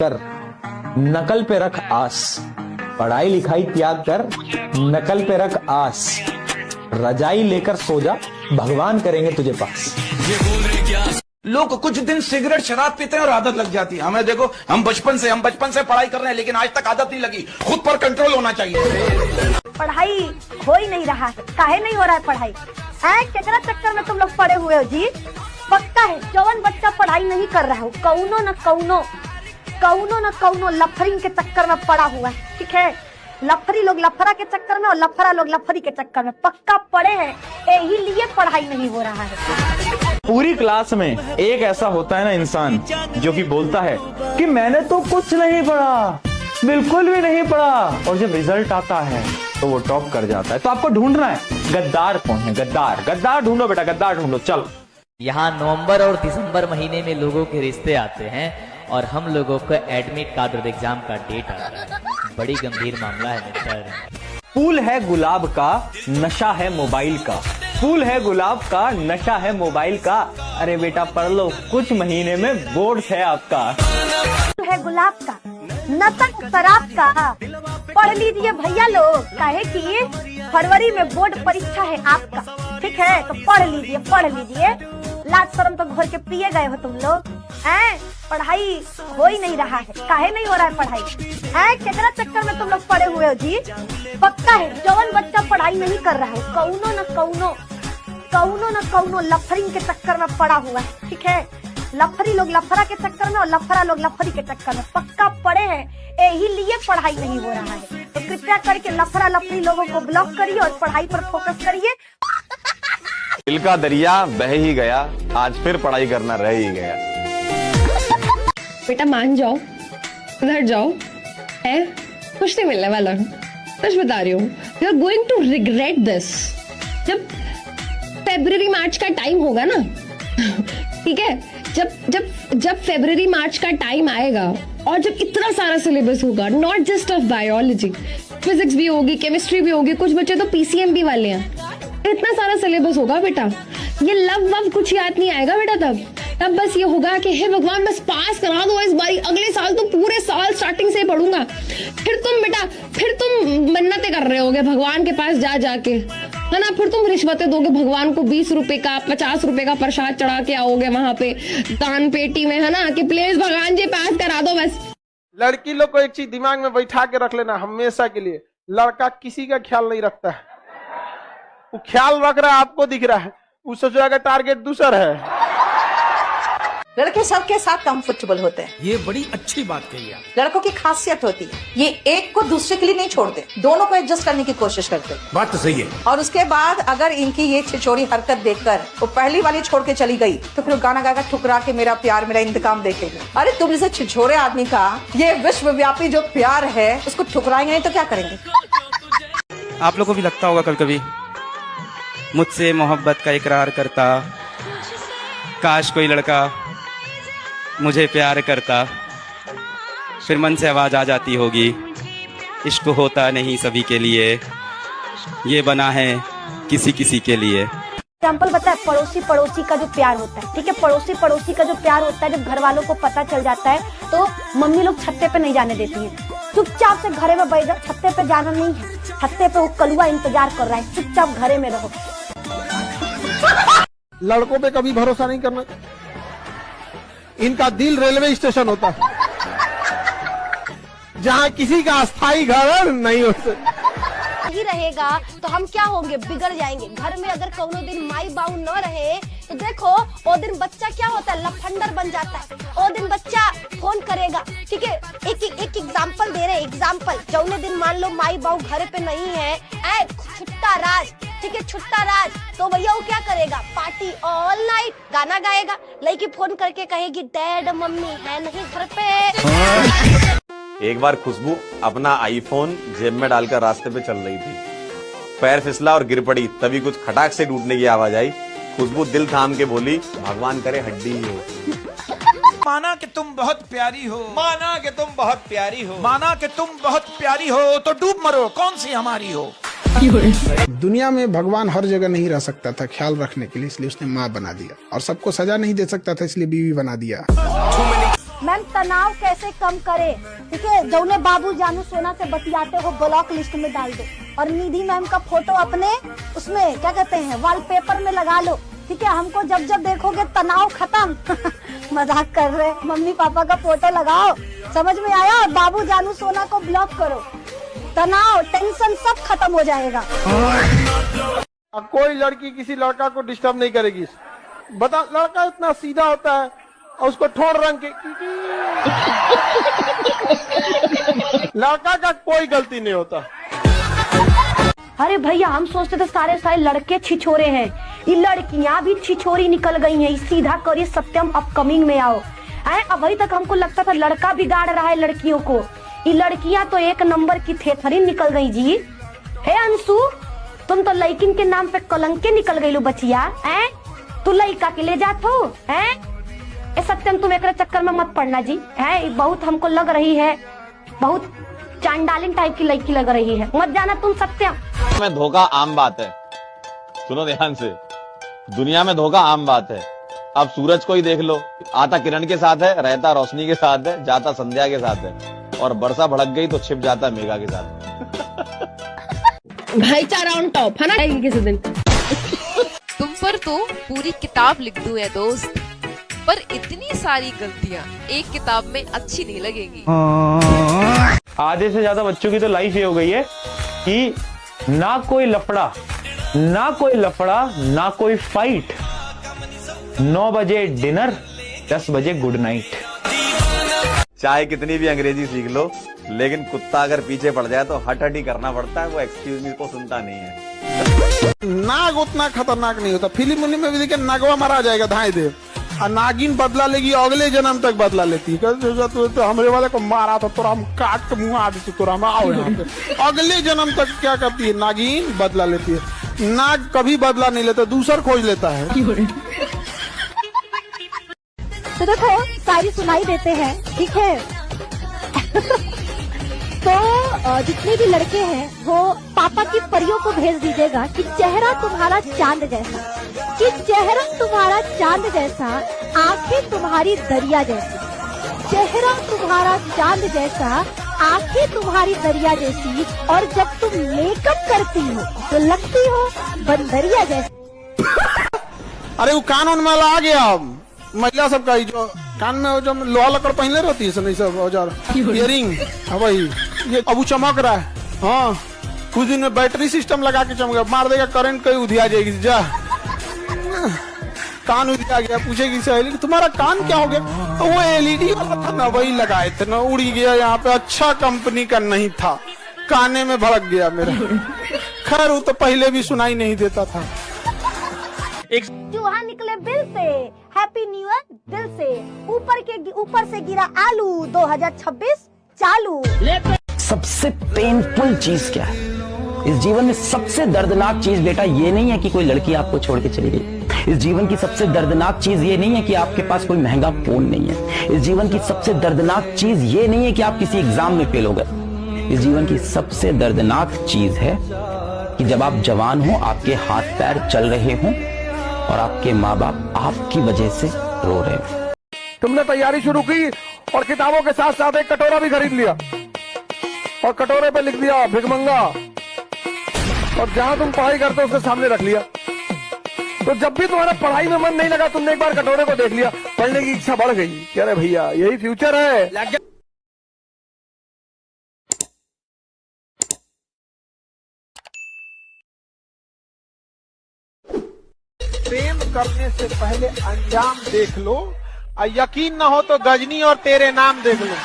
कर, नकल पे रख आस, पढ़ाई लिखाई त्याग कर, नकल पे रख आस, रजाई लेकर सो जा, भगवान करेंगे तुझे पास। लोग कुछ दिन सिगरेट शराब पीते हैं और आदत लग जाती है। हमें देखो, हम बचपन से पढ़ाई कर रहे हैं, लेकिन आज तक आदत नहीं लगी। खुद पर कंट्रोल होना चाहिए। पढ़ाई हो ही नहीं रहा है, काहे नहीं हो रहा है पढ़ाई? केकरा चक्कर में तुम लोग पड़े हुए हो जी? पक्का है जवन बच्चा पढ़ाई नहीं कर रहा हो, कौनो न कौनो लफरिंग के चक्कर में पड़ा हुआ है। ठीक है, लफरी लोग लफरा के चक्कर में और लफरा लोग लफरी के चक्कर में पक्का पड़े हैं, यही लिए पढ़ाई नहीं हो रहा है। पूरी क्लास में एक ऐसा होता है ना इंसान जो कि बोलता है कि मैंने तो कुछ नहीं पढ़ा, बिल्कुल भी नहीं पढ़ा, और जब रिजल्ट आता है तो वो टॉप कर जाता है। तो आपको ढूंढना है गद्दार कौन है। गद्दार ढूंढो बेटा, गद्दार ढूंढो। चलो, यहाँ नवंबर और दिसंबर महीने में लोगों के रिश्ते आते हैं और हम लोगों को एडमिट कार्ड और एग्जाम का डेट आता है। बड़ी गंभीर मामला है मित्र। फूल है गुलाब का, नशा है मोबाइल का। फूल है गुलाब का, नशा है मोबाइल का। अरे बेटा पढ़ लो, कुछ महीने में बोर्ड है आपका। है गुलाब का, नशा शराब का। पढ़ लीजिए भैया लोग, काहे कि फरवरी में बोर्ड परीक्षा है आपका। ठीक है, तो पढ़ लीजिए। लाज शर्म तो घोर के पिए गए हो तुम लोग। पढ़ाई हो ही नहीं रहा है, काहे नहीं हो रहा है पढ़ाई? केकरा चक्कर में तुम लोग पड़े हुए हो जी? पक्का है जवन बच्चा पढ़ाई नहीं कर रहा है, कौनो न कौनो लफरिंग के चक्कर में पड़ा हुआ है। ठीक है, लफरी लोग लफरा के चक्कर में और लफरा लोग लफरी के चक्कर में पक्का पड़े हैं, यही लिए पढ़ाई नहीं हो रहा है। तो कृपया करके लफरा लफरी लोगों को ब्लॉक करिए और पढ़ाई पर फोकस करिए। दिल का दरिया बह ही गया, आज फिर पढ़ाई करना रह ही गया। बेटा मान जाओ, सुधर जाओ, है कुछ नहीं मिलने वाला। सच बता रही हूँ, you are going to regret this. जब फरवरी मार्च का टाइम होगा ना, ठीक है, जब फरवरी मार्च का टाइम आएगा और जब इतना सारा सिलेबस होगा, not just of biology, physics भी होगी, केमिस्ट्री भी होगी, कुछ बच्चे तो पीसीएम वाले हैं, इतना सारा सिलेबस होगा बेटा, ये लव कुछ याद नहीं आएगा बेटा। तब बस ये होगा कि हे भगवान बस पास करा दो इस बारी, अगले साल तो पूरे साल स्टार्टिंग से पढ़ूंगा। फिर तुम मन्नतें कर रहे होगे भगवान के पास जाके, है ना? फिर तुम रिश्वतें दोगे भगवान को, 20 रुपए का 50 रुपए का प्रसाद चढ़ा के आओगे वहां पे दान पेटी में, है ना, कि प्लीज भगवान जी पास करा दो बस। लड़की लोग को एक चीज दिमाग में बैठा के रख लेना हमेशा के लिए, लड़का किसी का ख्याल नहीं रखता है। वो ख्याल रख रहा है, आपको दिख रहा है, वो सोच रहा है टारगेट दूसरा है। लड़के सबके साथ कंफर्टेबल होते हैं, ये बड़ी अच्छी बात कही आप। लड़कों की खासियत होती है, ये एक को दूसरे के लिए नहीं छोड़ते, दोनों को एडजस्ट करने की कोशिश करते हैं। बात तो सही है। और उसके बाद अगर इनकी ये छिछोरी हरकत देखकर वो पहली वाली छोड़ के चली गई, तो फिर गाना गागा ठुकरा के मेरा प्यार मेरा इंतकाम देखेंगे। अरे तुम जैसे छिछोरे आदमी का ये विश्वव्यापी जो प्यार है, उसको ठुकराएंगे नहीं तो क्या करेंगे? आप लोगों को भी लगता होगा कभी कभी मुझसे मोहब्बत का इकरार करता, काश कोई लड़का मुझे प्यार करता, फिर मन से आवाज आ जाती होगी, इश्क होता नहीं सभी के लिए, ये बना है किसी किसी के लिए। एग्जाम्पल बता है, पड़ोसी का जो प्यार होता है, ठीक है, पड़ोसी का जो प्यार होता है, जब घर वालों को पता चल जाता है तो मम्मी लोग छत्ते पे नहीं जाने देती है, चुपचाप से घरे में बैठ जाओ, छत्ते पे जाना नहीं है, छत्ते पे वो कलुआ इंतजार कर रहा है, चुपचाप घरे में रहो। लड़कों पे कभी भरोसा नहीं करना, इनका दिल रेलवे स्टेशन होता है जहाँ किसी का अस्थायी घर नहीं हो सकता। ही रहेगा तो हम क्या होंगे, बिगड़ जाएंगे। घर में अगर कोनो दिन माई बाऊ न रहे तो देखो वो दिन बच्चा क्या होता है, लफंडर बन जाता है। वो दिन बच्चा फोन करेगा, ठीक है, एक एग्जाम्पल दे रहे, एग्जाम्पल जौने दिन मान लो माई बाऊ घर पे नहीं है, छुट्टा राज, ठीक है, छुट्टा राज, तो भैया वो क्या करेगा, पार्टी ऑल नाइट, गाना गाएगा, लड़की फोन करके कहेगी डैड मम्मी है नहीं घर पे। एक बार खुशबू अपना आईफोन जेब में डालकर रास्ते पे चल रही थी, पैर फिसला और गिर पड़ी, तभी कुछ खटाक से टूटने की आवाज आई। खुशबू दिल थाम के बोली, भगवान करे हड्डी ही हो। माना कि तुम बहुत प्यारी हो, माना कि तुम बहुत प्यारी हो, माना कि तुम बहुत प्यारी हो, तो डूब मरो, कौन सी हमारी हो। दुनिया में भगवान हर जगह नहीं रह सकता था ख्याल रखने के लिए, इसलिए उसने माँ बना दिया, और सबको सजा नहीं दे सकता था इसलिए बीवी बना दिया। मैम तनाव कैसे कम करे, ठीक है, जौने बाबू जानू सोना से बतियाते हो ब्लॉक लिस्ट में डाल दो और निधि मैम का फोटो अपने उसमें क्या कहते हैं वॉलपेपर में लगा लो, ठीक है। हमको जब जब देखोगे तनाव खत्म मजाक कर रहे, मम्मी पापा का फोटो लगाओ, समझ में आया, और बाबू जानू सोना को ब्लॉक करो, तनाव टेंशन सब खत्म हो जाएगा। अब कोई लड़की किसी लड़का को डिस्टर्ब नहीं करेगी। बता, लड़का इतना सीधा होता है और उसको ठोड़ रंग के लड़का का कोई गलती नहीं होता। अरे भैया हम सोचते थे सारे लड़के छिछोरे हैं, ये लड़कियां भी छिछोरी निकल गई हैं। सीधा करिए सत्यम अपकमिंग में आओ। अभी तक हमको लगता था लड़का बिगाड़ रहा है लड़कियों को, ये लड़कियां तो एक नंबर की थेथरी निकल गई जी। हे अंशु, तुम तो लड़किन के नाम पे कलंके निकल गई लो बचिया। तू लड़का के ले जात हो। सत्यम तुम एक चक्कर में मत पड़ना जी। बहुत हमको लग रही है, बहुत चांडालिन टाइप की लड़की लग रही है, मत जाना तुम सत्यम। में धोखा आम बात है, सुनो ध्यान से, दुनिया में धोखा आम बात है। अब सूरज को ही देख लो, आता किरण के साथ है, रहता रोशनी के साथ है, जाता संध्या के साथ है, और बरसा भड़क गई तो छिप जाता मेघा के साथ। भाईचारा ऑन टॉप है ना किसी दिन। तुम पर तो पूरी किताब लिख दूं है दोस्त, पर इतनी सारी गलतियां एक किताब में अच्छी नहीं लगेगी। आधे से ज्यादा बच्चों की तो लाइफ ये हो गई है कि ना कोई लफड़ा, ना कोई फाइट, 9 बजे डिनर, 10 बजे गुड नाइट। चाहे कितनी भी अंग्रेजी सीख लो, लेकिन कुत्ता अगर पीछे पड़ जाए तो हट हट ही करना पड़ता है, वो एक्सक्यूज मी को सुनता नहीं है। नाग उतना खतरनाक नहीं होता, फिल्म में भी देखिए नागवा मारा जाएगा धाए दे, और नागिन बदला लेगी, अगले जन्म तक बदला लेती है। तो हमरे वाले को मारा था, तोरा हम काट के मुँह आ देती, तोरा हम आओ यहाँ पे। अगले जन्म तक क्या करती है नागिन, बदला लेती है। नाग कभी बदला नहीं लेता, दूसर खोज लेता है। तो देखो शायरी सुनाई देते हैं, ठीक है। तो जितने भी लड़के हैं वो पापा की परियों को भेज दीजिएगा कि चेहरा तुम्हारा चांद जैसा, कि चेहरा तुम्हारा चांद जैसा, आंखें तुम्हारी दरिया जैसी, चेहरा तुम्हारा चांद जैसा, आंखें तुम्हारी दरिया जैसी, और जब तुम मेकअप करती हो तो लगती हो बंदरिया जैसी। अरे वो कानून में आ गया महिला सबका, जो कान में जो लोहा लकड़ पहले रहती है नहीं सब औजार, इयरिंग, वही ये अब चमक रहा है। हाँ, कुछ दिन में बैटरी सिस्टम लगा के चमका, मार देगा करंट, कहीं उधिया जाएगी। जा कान उधिया गया, पूछेगी सहेली तुम्हारा कान क्या हो गया, तो वो एलईडी वाला था ना, वही लगाए थे ना, उड़ी गया यहाँ पे, अच्छा कंपनी का नहीं था, काने में भड़क गया मेरा। खैर वो तो पहले भी सुनाई नहीं देता था। चूहा निकले बिल से, हैप्पी न्यू ईयर दिल से, ऊपर से गिरा आलू, 2026 चालू। सबसे पेनफुल चीज क्या है इस जीवन में? सबसे दर्दनाक चीज बेटा ये नहीं है कि कोई लड़की आपको छोड़ के चली गई। इस जीवन की सबसे दर्दनाक चीज ये नहीं है कि आपके पास कोई महंगा फोन नहीं है। इस जीवन की सबसे दर्दनाक चीज ये नहीं है कि आप किसी एग्जाम में फेल हो गए। इस जीवन की सबसे दर्दनाक चीज है कि जब आप जवान हो, आपके हाथ पैर चल रहे हों और आपके माँ बाप आपकी वजह से रो रहे हो। तुमने तैयारी शुरू की और किताबों के साथ साथ एक कटोरा भी खरीद लिया, और कटोरे पे लिख दिया भिखमंगा, और जहां तुम पढ़ाई करते हो उसके सामने रख लिया। तो जब भी तुम्हारा पढ़ाई में मन नहीं लगा, तुमने एक बार कटोरे को देख लिया, पढ़ने की इच्छा बढ़ गई। कह रहे भैया यही फ्यूचर है। प्रेम करने से पहले अंजाम देख लो, और यकीन न हो तो गजनी और तेरे नाम देख लो।